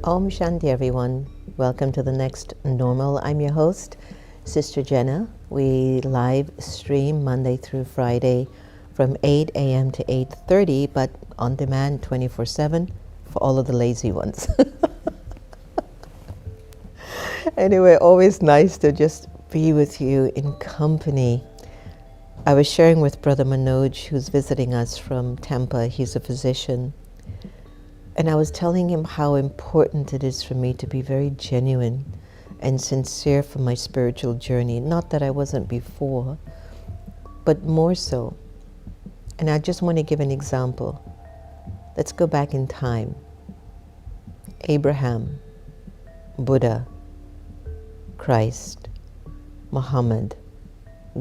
Om Shanti, everyone. Welcome to the next normal. I'm your host, Sister Jenna. We live stream Monday through Friday from 8 a.m. to 8:30, but on demand 24/7 for all of the lazy ones. Anyway, always nice to just be with you in company. I was sharing with Brother Manoj, who's visiting us from Tampa. He's a physician. And I was telling him how important it is for me to be very genuine and sincere for my spiritual journey. Not that I wasn't before, but more so. And I just want to give an example. Let's go back in time. Abraham, Buddha, Christ, Muhammad,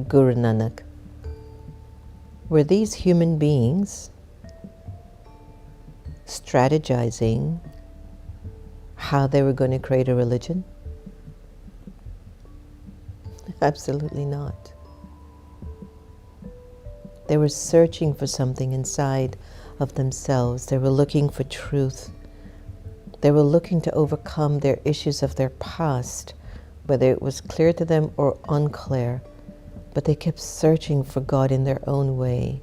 Guru Nanak. Were these human beings strategizing how they were going to create a religion? Absolutely not. They were searching for something inside of themselves. They were looking for truth. They were looking to overcome their issues of their past, whether it was clear to them or unclear, but they kept searching for God in their own way.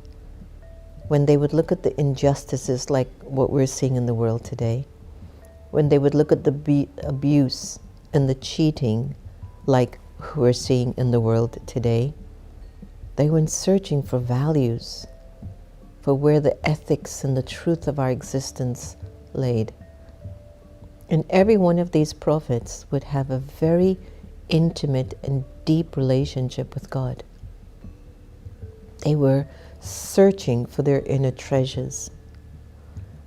When they would look at the injustices like what we're seeing in the world today, when they would look at the abuse and the cheating like we're seeing in the world today, they went searching for values, for where the ethics and the truth of our existence laid. And every one of these prophets would have a very intimate and deep relationship with God. They were searching for their inner treasures.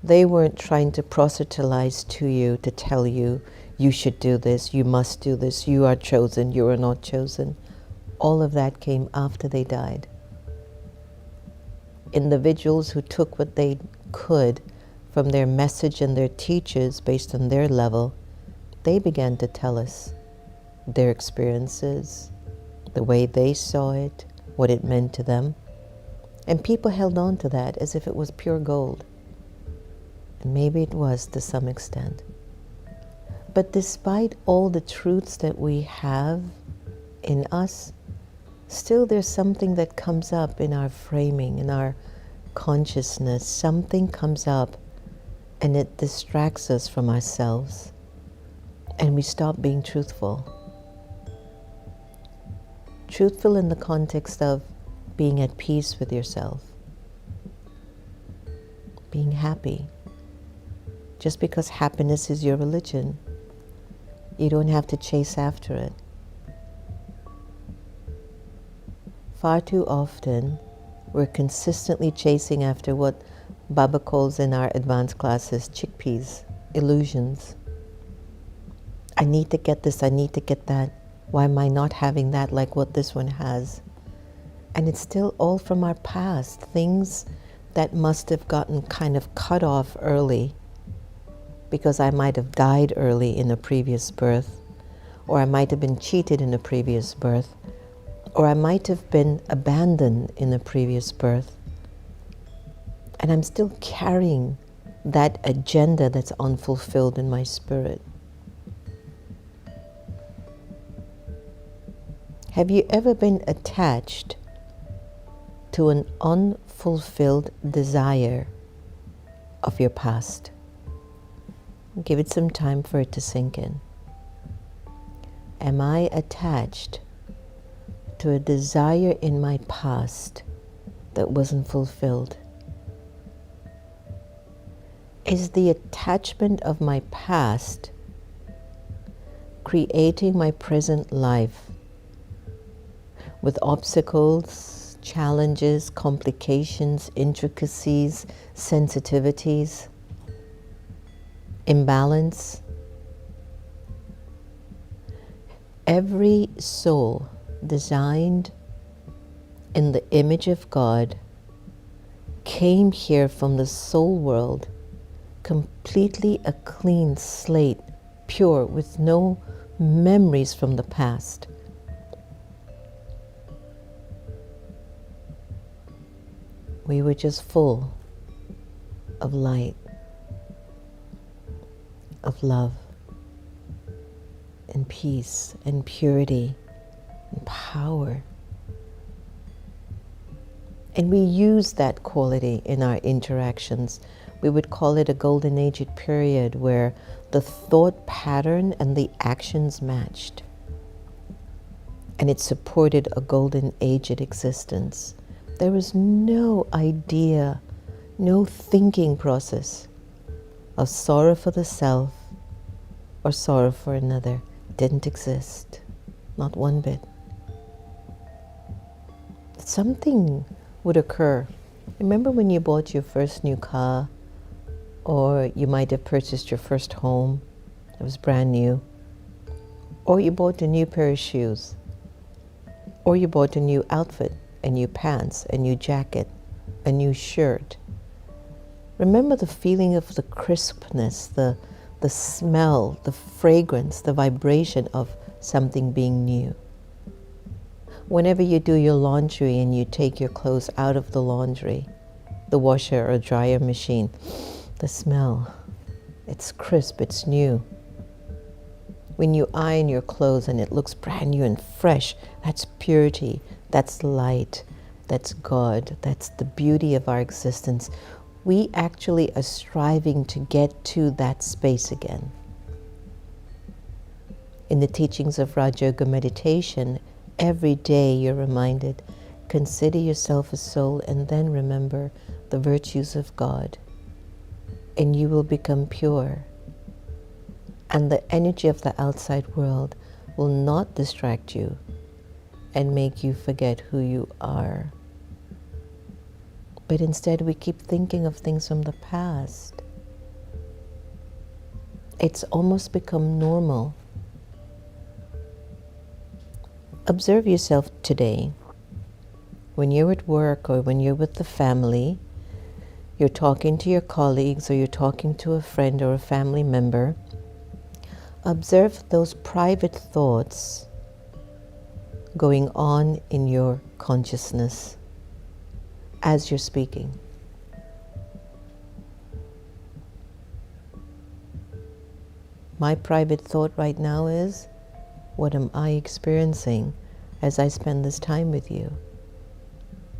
They weren't trying to proselytize to you, to tell you, you should do this, you must do this, you are chosen, you are not chosen. All of that came after they died. Individuals who took what they could from their message and their teachers based on their level, they began to tell us their experiences, the way they saw it, what it meant to them. And people held on to that as if it was pure gold. And maybe it was to some extent. But despite all the truths that we have in us, still there's something that comes up in our framing, in our consciousness. Something comes up and it distracts us from ourselves. And we stop being truthful. Truthful in the context of being at peace with yourself, being happy. Just because happiness is your religion, you don't have to chase after it. Far too often, we're consistently chasing after what Baba calls in our advanced classes chickpeas, illusions. I need to get this, I need to get that. Why am I not having that like what this one has? And it's still all from our past, things that must have gotten kind of cut off early because I might have died early in a previous birth, or I might have been cheated in a previous birth, or I might have been abandoned in a previous birth. And I'm still carrying that agenda that's unfulfilled in my spirit. Have you ever been attached to an unfulfilled desire of your past? Give it some time for it to sink in. Am I attached to a desire in my past that wasn't fulfilled? Is the attachment of my past creating my present life with obstacles, challenges, complications, intricacies, sensitivities, imbalance? Every soul designed in the image of God came here from the soul world completely a clean slate, pure, with no memories from the past. We were just full of light, of love. and peace and purity and power. And we use that quality in our interactions. We would call it a golden aged period where the thought pattern and the actions matched. And it supported a golden aged existence. There was no idea, no thinking process of sorrow for the self or sorrow for another. Didn't exist, not one bit. Something would occur. Remember when you bought your first new car, or you might have purchased your first home, it was brand new, or you bought a new pair of shoes, or you bought a new outfit, a new pants, a new jacket, a new shirt. Remember the feeling of the crispness, the smell, the fragrance, the vibration of something being new. Whenever you do your laundry and you take your clothes out of the laundry, the washer or dryer machine, the smell, it's crisp, it's new. When you iron your clothes and it looks brand new and fresh, that's purity, that's light, that's God, that's the beauty of our existence. We actually are striving to get to that space again. In the teachings of Raja Yoga meditation, every day you're reminded, consider yourself a soul and then remember the virtues of God, and you will become pure. And the energy of the outside world will not distract you and make you forget who you are. But instead we keep thinking of things from the past. It's almost become normal. Observe yourself today. When you're at work or when you're with the family, you're talking to your colleagues or you're talking to a friend or a family member. Observe those private thoughts going on in your consciousness as you're speaking. My private thought right now is, what am I experiencing as I spend this time with you?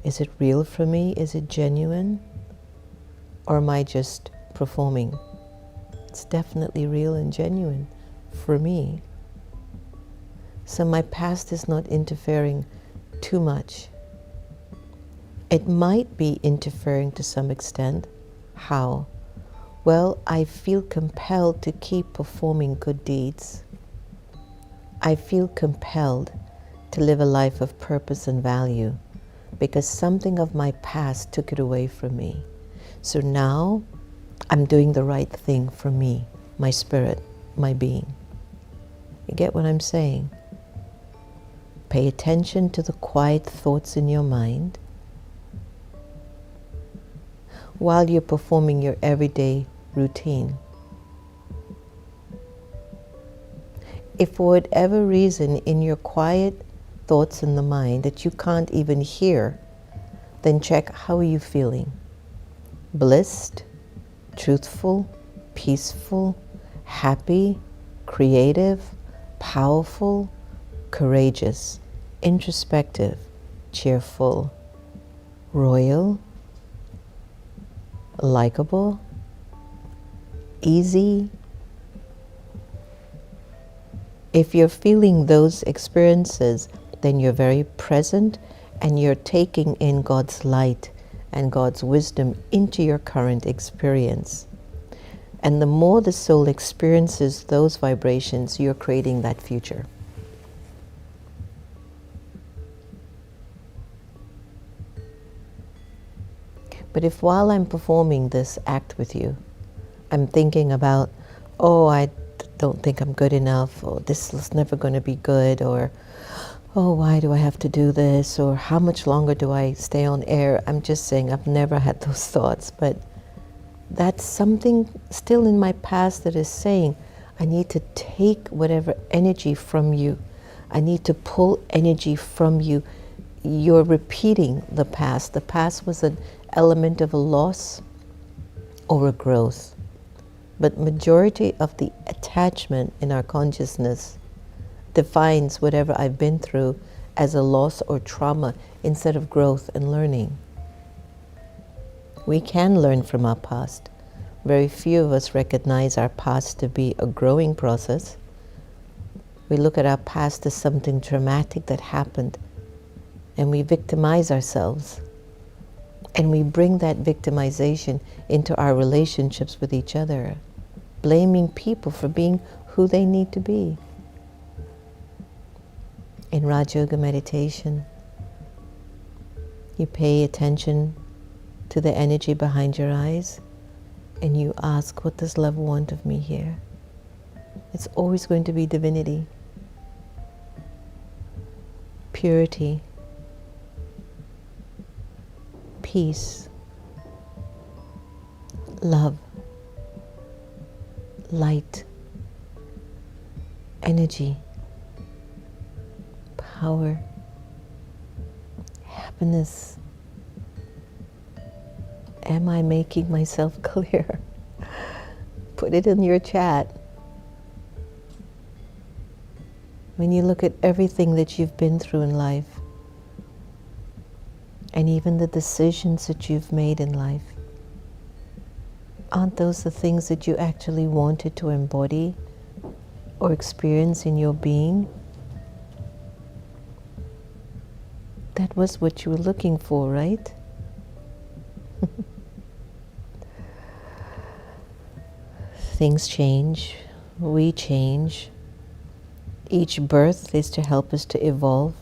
Is it real for me? Is it genuine? Or am I just performing? It's definitely real and genuine for me. So my past is not interfering too much. It might be interfering to some extent. How? Well, I feel compelled to keep performing good deeds. I feel compelled to live a life of purpose and value because something of my past took it away from me. So now I'm doing the right thing for me, my spirit, my being. You get what I'm saying? Pay attention to the quiet thoughts in your mind while you're performing your everyday routine. If for whatever reason in your quiet thoughts in the mind that you can't even hear, then check, how are you feeling? Blissed, truthful, peaceful, happy, creative, powerful, courageous, introspective, cheerful, royal, likable, easy. If you're feeling those experiences, then you're very present and you're taking in God's light and God's wisdom into your current experience. And the more the soul experiences those vibrations, you're creating that future. But if while I'm performing this act with you, I'm thinking about, oh, I don't think I'm good enough, or this is never going to be good, or oh, why do I have to do this, or how much longer do I stay on air? I'm just saying I've never had those thoughts, but that's something still in my past that is saying, I need to take whatever energy from you. I need to pull energy from you. You're repeating the past. The past was an element of a loss or a growth. But majority of the attachment in our consciousness defines whatever I've been through as a loss or trauma instead of growth and learning. We can learn from our past. Very few of us recognize our past to be a growing process. We look at our past as something dramatic that happened, and we victimize ourselves. And we bring that victimization into our relationships with each other, blaming people for being who they need to be. In Raj Yoga meditation, you pay attention to the energy behind your eyes, and you ask, what does love want of me here? It's always going to be divinity, purity, peace, love, light, energy, power, happiness. Am I making myself clear? Put it in your chat. When you look at everything that you've been through in life, and even the decisions that you've made in life, aren't those the things that you actually wanted to embody or experience in your being? That was what you were looking for, right? Things change, we change. Each birth is to help us to evolve,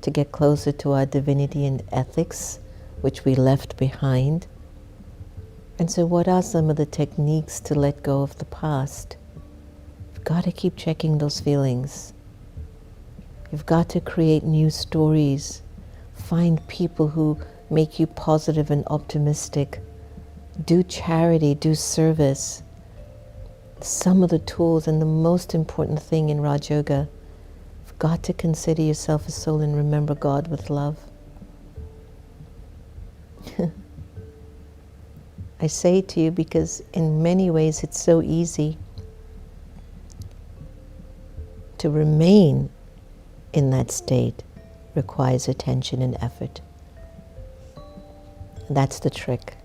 to get closer to our divinity and ethics, which we left behind. And so what are some of the techniques to let go of the past? You've got to keep checking those feelings. You've got to create new stories. Find people who make you positive and optimistic. Do charity, do service. Some of the tools, and the most important thing in Raj Yoga, you've got to consider yourself a soul and remember God with love. I say it to you because in many ways it's so easy to remain in that state. Requires attention and effort. That's the trick.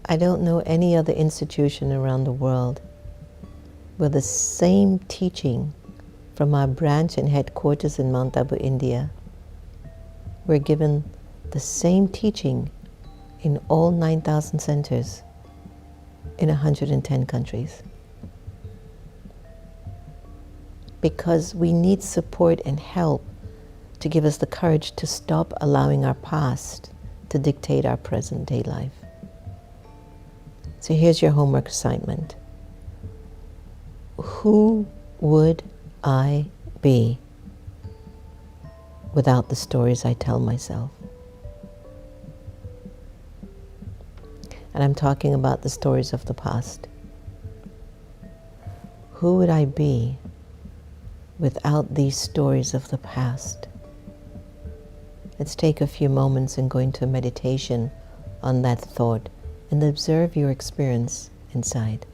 I don't know any other institution around the world where the same teaching from our branch and headquarters in Mount Abu, India, we're given the same teaching in all 9,000 centers in 110 countries. Because we need support and help to give us the courage to stop allowing our past to dictate our present day life. So here's your homework assignment. Who would I be without the stories I tell myself? And I'm talking about the stories of the past. Who would I be without these stories of the past? Let's take a few moments and go into meditation on that thought and observe your experience inside.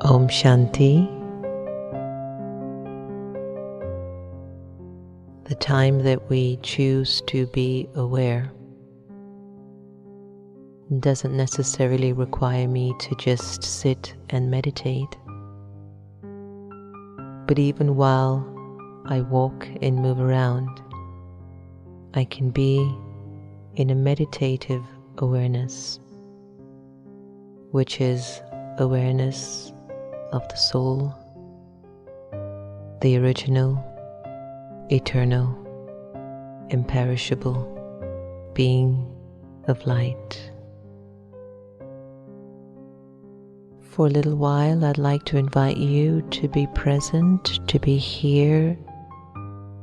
Om Shanti. The time that we choose to be aware doesn't necessarily require me to just sit and meditate. But even while I walk and move around, I can be in a meditative awareness, which is awareness of the soul, the original, eternal, imperishable being of light. For a little while, I'd like to invite you to be present, to be here,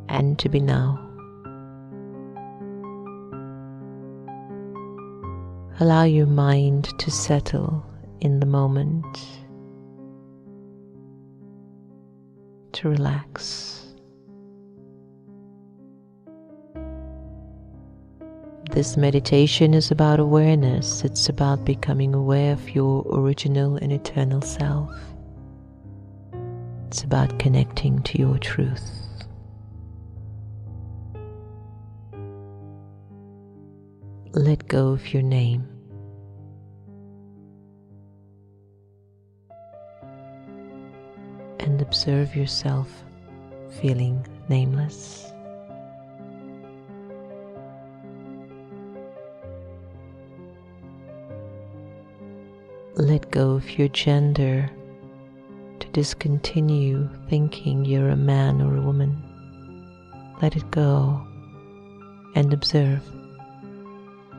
and to be now. Allow your mind to settle in the moment, to relax. This meditation is about awareness. It's about becoming aware of your original and eternal self. It's about connecting to your truth. Let go of your name. And observe yourself feeling nameless. Let go of your gender to discontinue thinking you're a man or a woman. Let it go and observe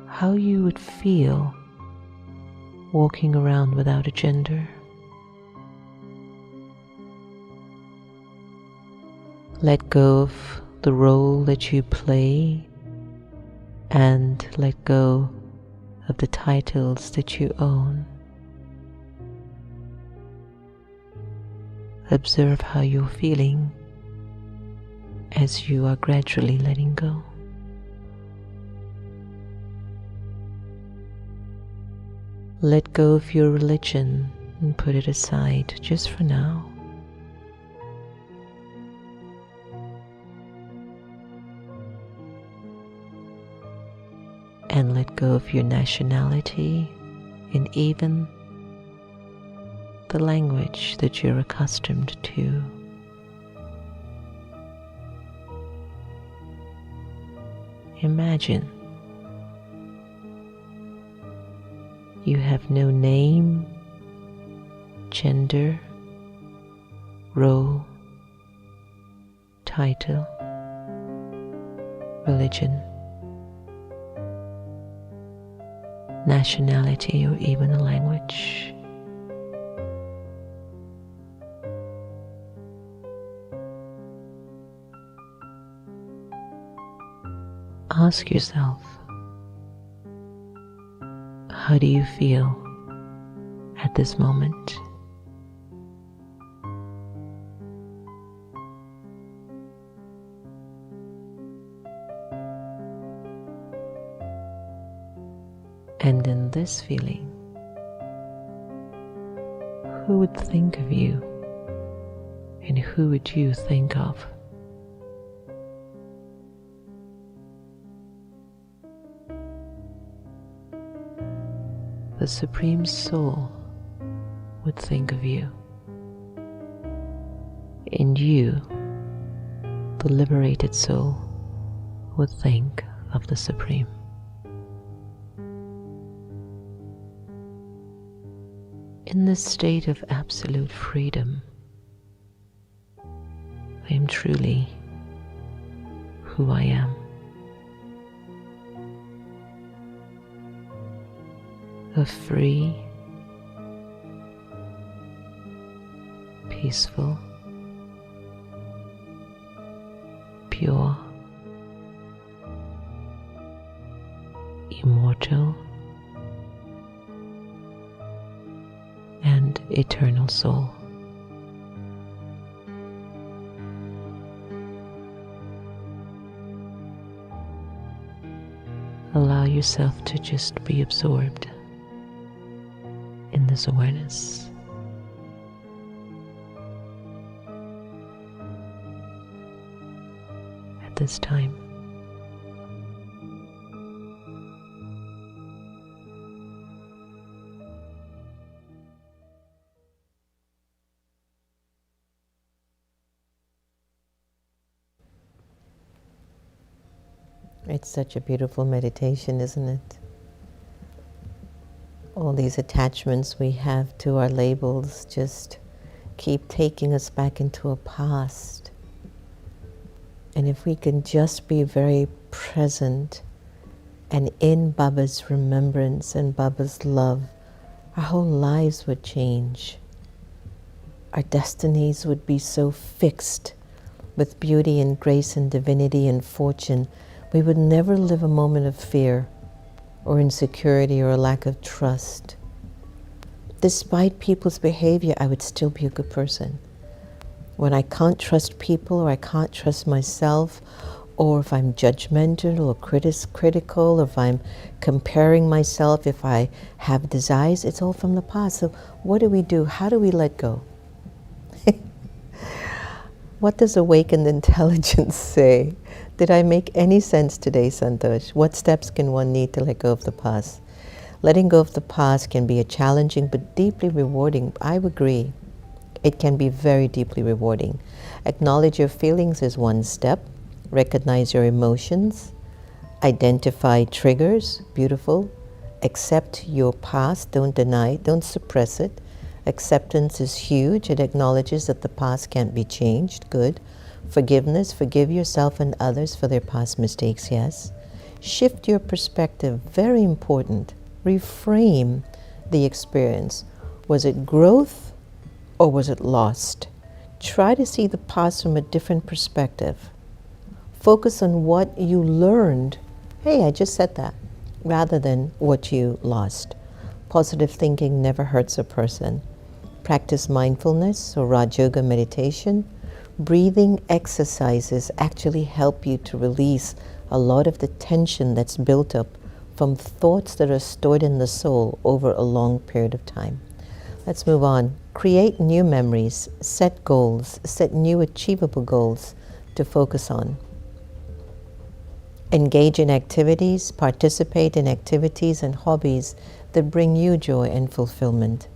how you would feel walking around without a gender. Let go of the role that you play and let go of the titles that you own. Observe how you're feeling as you are gradually letting go. Let go of your religion and put it aside just for now. And let go of your nationality and even the language that you're accustomed to. Imagine you have no name, gender, role, title, religion, nationality, or even a language. Ask yourself, how do you feel at this moment? And in this feeling, who would think of you and who would you think of? The Supreme Soul would think of you, and you, the liberated soul, would think of the Supreme. In this state of absolute freedom, I am truly who I am. A free, peaceful, pure, immortal, and eternal soul. Allow yourself to just be absorbed in this awareness. At this time, it's such a beautiful meditation, isn't it? All these attachments we have to our labels just keep taking us back into a past. And if we can just be very present and in Baba's remembrance and Baba's love, our whole lives would change. Our destinies would be so fixed with beauty and grace and divinity and fortune. We would never live a moment of fear. or insecurity or a lack of trust. Despite people's behavior, I would still be a good person. When I can't trust people, or I can't trust myself, or if I'm judgmental or critical, or if I'm comparing myself, if I have desires, it's all from the past. So what do we do? How do we let go? What does awakened intelligence say? Did I make any sense today, Santosh? What steps can one need to let go of the past? Letting go of the past can be a challenging but deeply rewarding. I agree. It can be very deeply rewarding. Acknowledge your feelings is one step. Recognize your emotions. Identify triggers. Beautiful. Accept your past. Don't deny it. Don't suppress it. Acceptance is huge. It acknowledges that the past can't be changed. Good. Forgiveness. Forgive yourself and others for their past mistakes. Yes. Shift your perspective. Very important. Reframe the experience. Was it growth or was it lost? Try to see the past from a different perspective. Focus on what you learned. Hey, I just said that. Rather than what you lost. Positive thinking never hurts a person. Practice mindfulness or Raj Yoga meditation. Breathing exercises actually help you to release a lot of the tension that's built up from thoughts that are stored in the soul over a long period of time. Let's move on. Create new memories, set goals, set new achievable goals to focus on. Engage in activities, participate in activities and hobbies that bring you joy and fulfillment.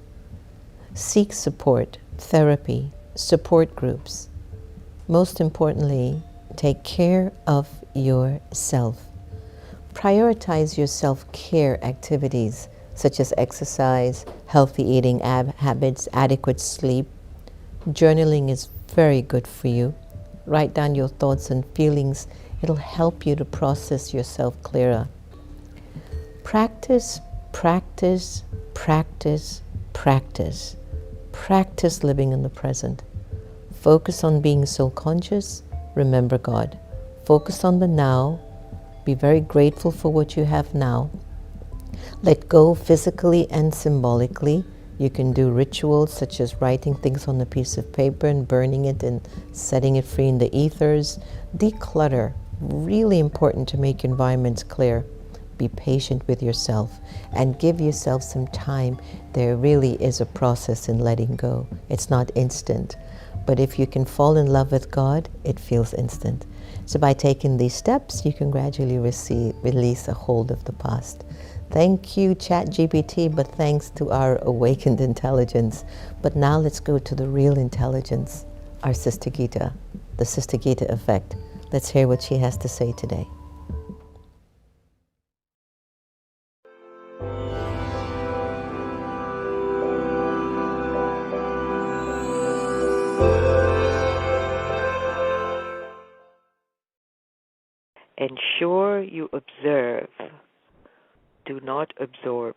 Seek support, therapy, support groups. Most importantly, take care of yourself. Prioritize your self-care activities such as exercise, healthy eating habits, adequate sleep. Journaling is very good for you. Write down your thoughts and feelings. It'll help you to process yourself clearer. Practice, practice, practice, practice. Practice living in the present. Focus on being soul conscious. Remember God. Focus on the now. Be very grateful for what you have now. Let go physically and symbolically. You can do rituals such as writing things on a piece of paper and burning it and setting it free in the ethers. Declutter. Really important to make environments clear. Be patient with yourself and give yourself some time. There really is a process in letting go. It's not instant. But if you can fall in love with God, it feels instant. So by taking these steps, you can gradually release a hold of the past. Thank you, ChatGPT, but thanks to our awakened intelligence. But now let's go to the real intelligence, our Sister Gita, the Sister Gita effect. Let's hear what she has to say today. Ensure you observe. Do not absorb.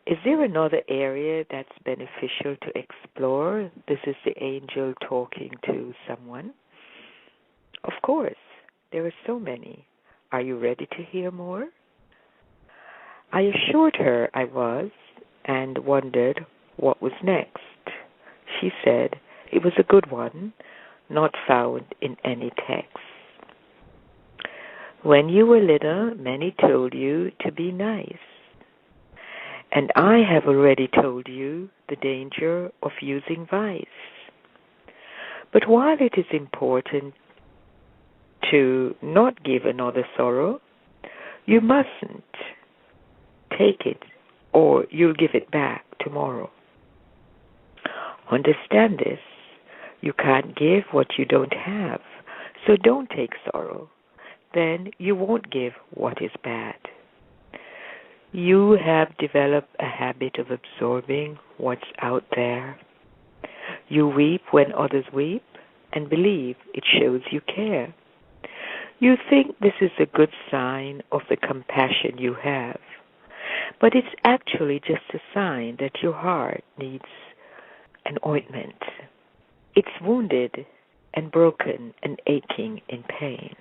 Is there another area that's beneficial to explore? This is the angel talking to someone. Of course, there are so many. Are you ready to hear more? I assured her I was and wondered what was next. She said it was a good one, not found in any text. When you were little, many told you to be nice. And I have already told you the danger of using vice. But while it is important to not give another sorrow, you mustn't take it or you'll give it back tomorrow. Understand this. You can't give what you don't have, so don't take sorrow. Then you won't give what is bad. You have developed a habit of absorbing what's out there. You weep when others weep and believe it shows you care. You think this is a good sign of the compassion you have, but it's actually just a sign that your heart needs an ointment. It's wounded and broken and aching in pain.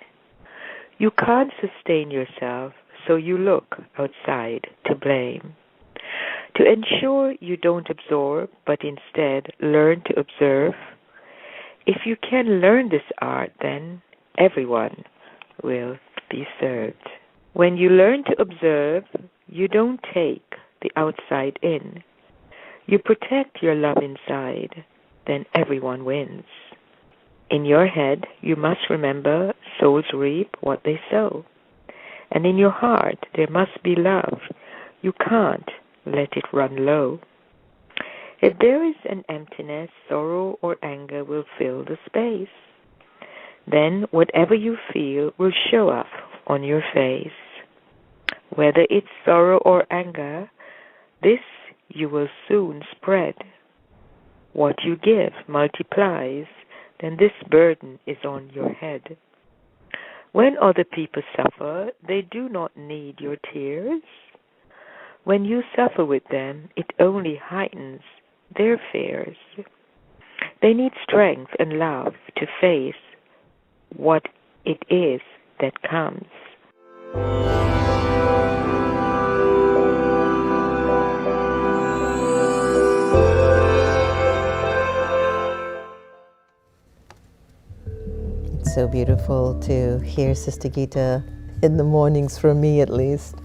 You can't sustain yourself, so you look outside to blame. To ensure you don't absorb, but instead learn to observe, if you can learn this art, then everyone will be served. When you learn to observe, you don't take the outside in. You protect your love inside, then everyone wins. In your head, you must remember souls reap what they sow. And in your heart, there must be love. You can't let it run low. If there is an emptiness, sorrow or anger will fill the space. Then whatever you feel will show up on your face. Whether it's sorrow or anger, this you will soon spread. What you give multiplies, then this burden is on your head. When other people suffer, they do not need your tears. When you suffer with them, it only heightens their fears. They need strength and love to face what it is that comes. It's so beautiful to hear Sister Gita in the mornings, for me at least.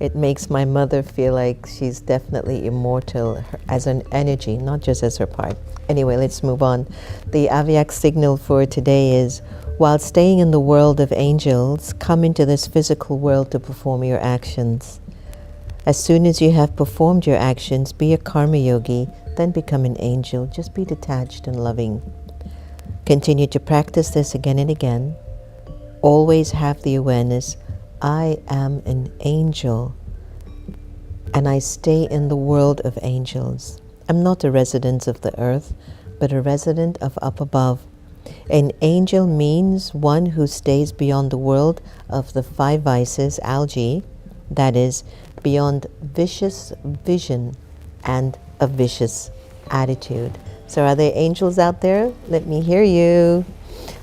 It makes my mother feel like she's definitely immortal as an energy, not just as her part. Anyway, let's move on. The AVC Signal for today is, while staying in the world of angels, come into this physical world to perform your actions. As soon as you have performed your actions, be a karma yogi, then become an angel. Just be detached and loving. Continue to practice this again and again. Always have the awareness, I am an angel, and I stay in the world of angels. I'm not a resident of the earth, but a resident of up above. An angel means one who stays beyond the world of the five vices, algae, that is, beyond vicious vision and a vicious attitude. So are there angels out there? Let me hear you.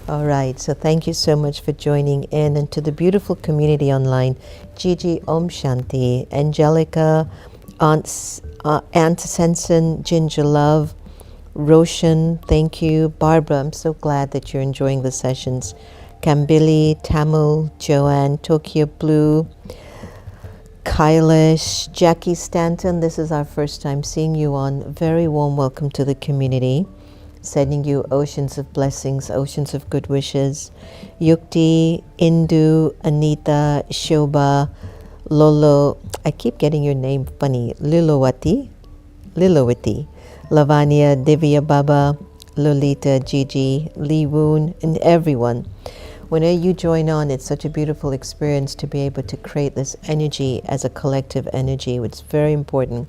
All right, so thank you so much for joining in, and to the beautiful community online, Gigi, Om Shanti, Angelica, Aunt Sensen, Ginger Love, Roshan, thank you. Barbara, I'm so glad that you're enjoying the sessions. Kambili, Tamil, Joanne, Tokyo Blue, Kailash, Jackie Stanton, this is our first time seeing you on. Very warm welcome to the community. Sending you oceans of blessings, oceans of good wishes. Yukti, Indu, Anita, Shobha, Lolo, I keep getting your name funny, Lilowati, Lavanya, Divya Baba, Lolita, Gigi, Lee Woon, and everyone. Whenever you join on, it's such a beautiful experience to be able to create this energy as a collective energy, which is very important.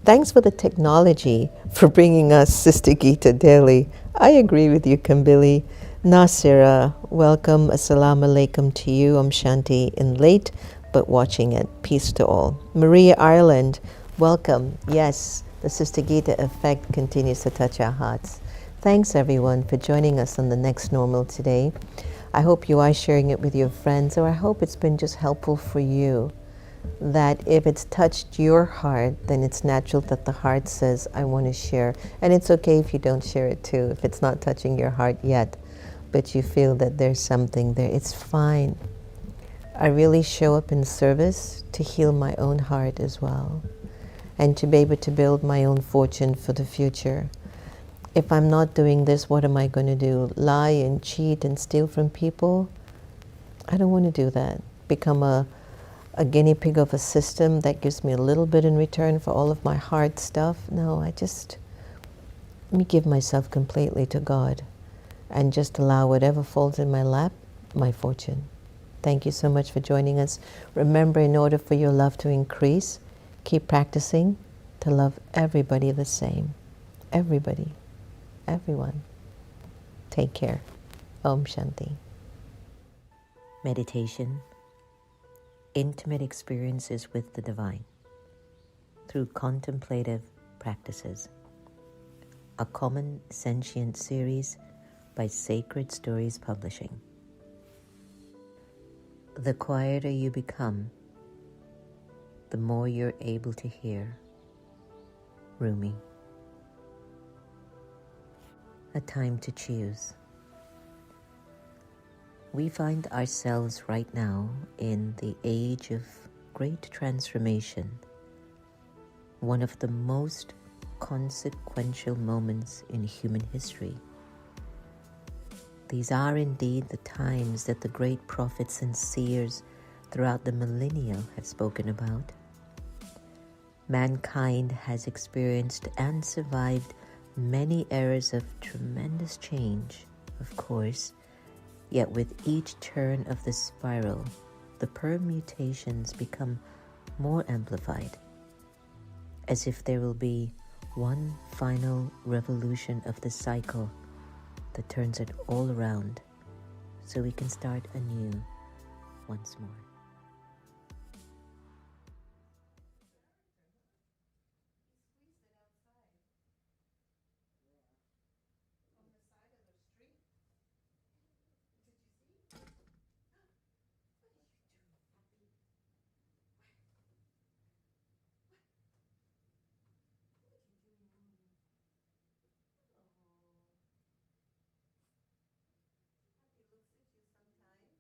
Thanks for the technology for bringing us Sister Gita daily. I agree with you, Kambili. Nasira, welcome. Assalamu alaikum to you. Om Shanti in late, but watching it. Peace to all. Maria Ireland, welcome. Yes, the Sister Gita effect continues to touch our hearts. Thanks everyone for joining us on the Next Normal today. I hope you are sharing it with your friends, or I hope it's been just helpful for you, that if it's touched your heart, then it's natural that the heart says, I want to share. And it's okay if you don't share it too, if it's not touching your heart yet, but you feel that there's something there, it's fine. I really show up in service to heal my own heart as well, and to be able to build my own fortune for the future. If I'm not doing this, what am I going to do? Lie and cheat and steal from people? I don't want to do that. Become a guinea pig of a system that gives me a little bit in return for all of my hard stuff. No, let me give myself completely to God and just allow whatever falls in my lap, my fortune. Thank you so much for joining us. Remember, in order for your love to increase, keep practicing to love everybody the same. Everybody. Everyone. Take care. Om Shanti. Meditation. Intimate experiences with the divine through contemplative practices. A common sentient series by Sacred Stories Publishing. The quieter you become, the more you're able to hear. Rumi. A time to choose. We find ourselves right now in the age of great transformation, one of the most consequential moments in human history. These are indeed the times that the great prophets and seers throughout the millennia have spoken about. Mankind has experienced and survived many eras of tremendous change, of course, yet with each turn of the spiral, the permutations become more amplified, as if there will be one final revolution of the cycle that turns it all around so we can start anew once more.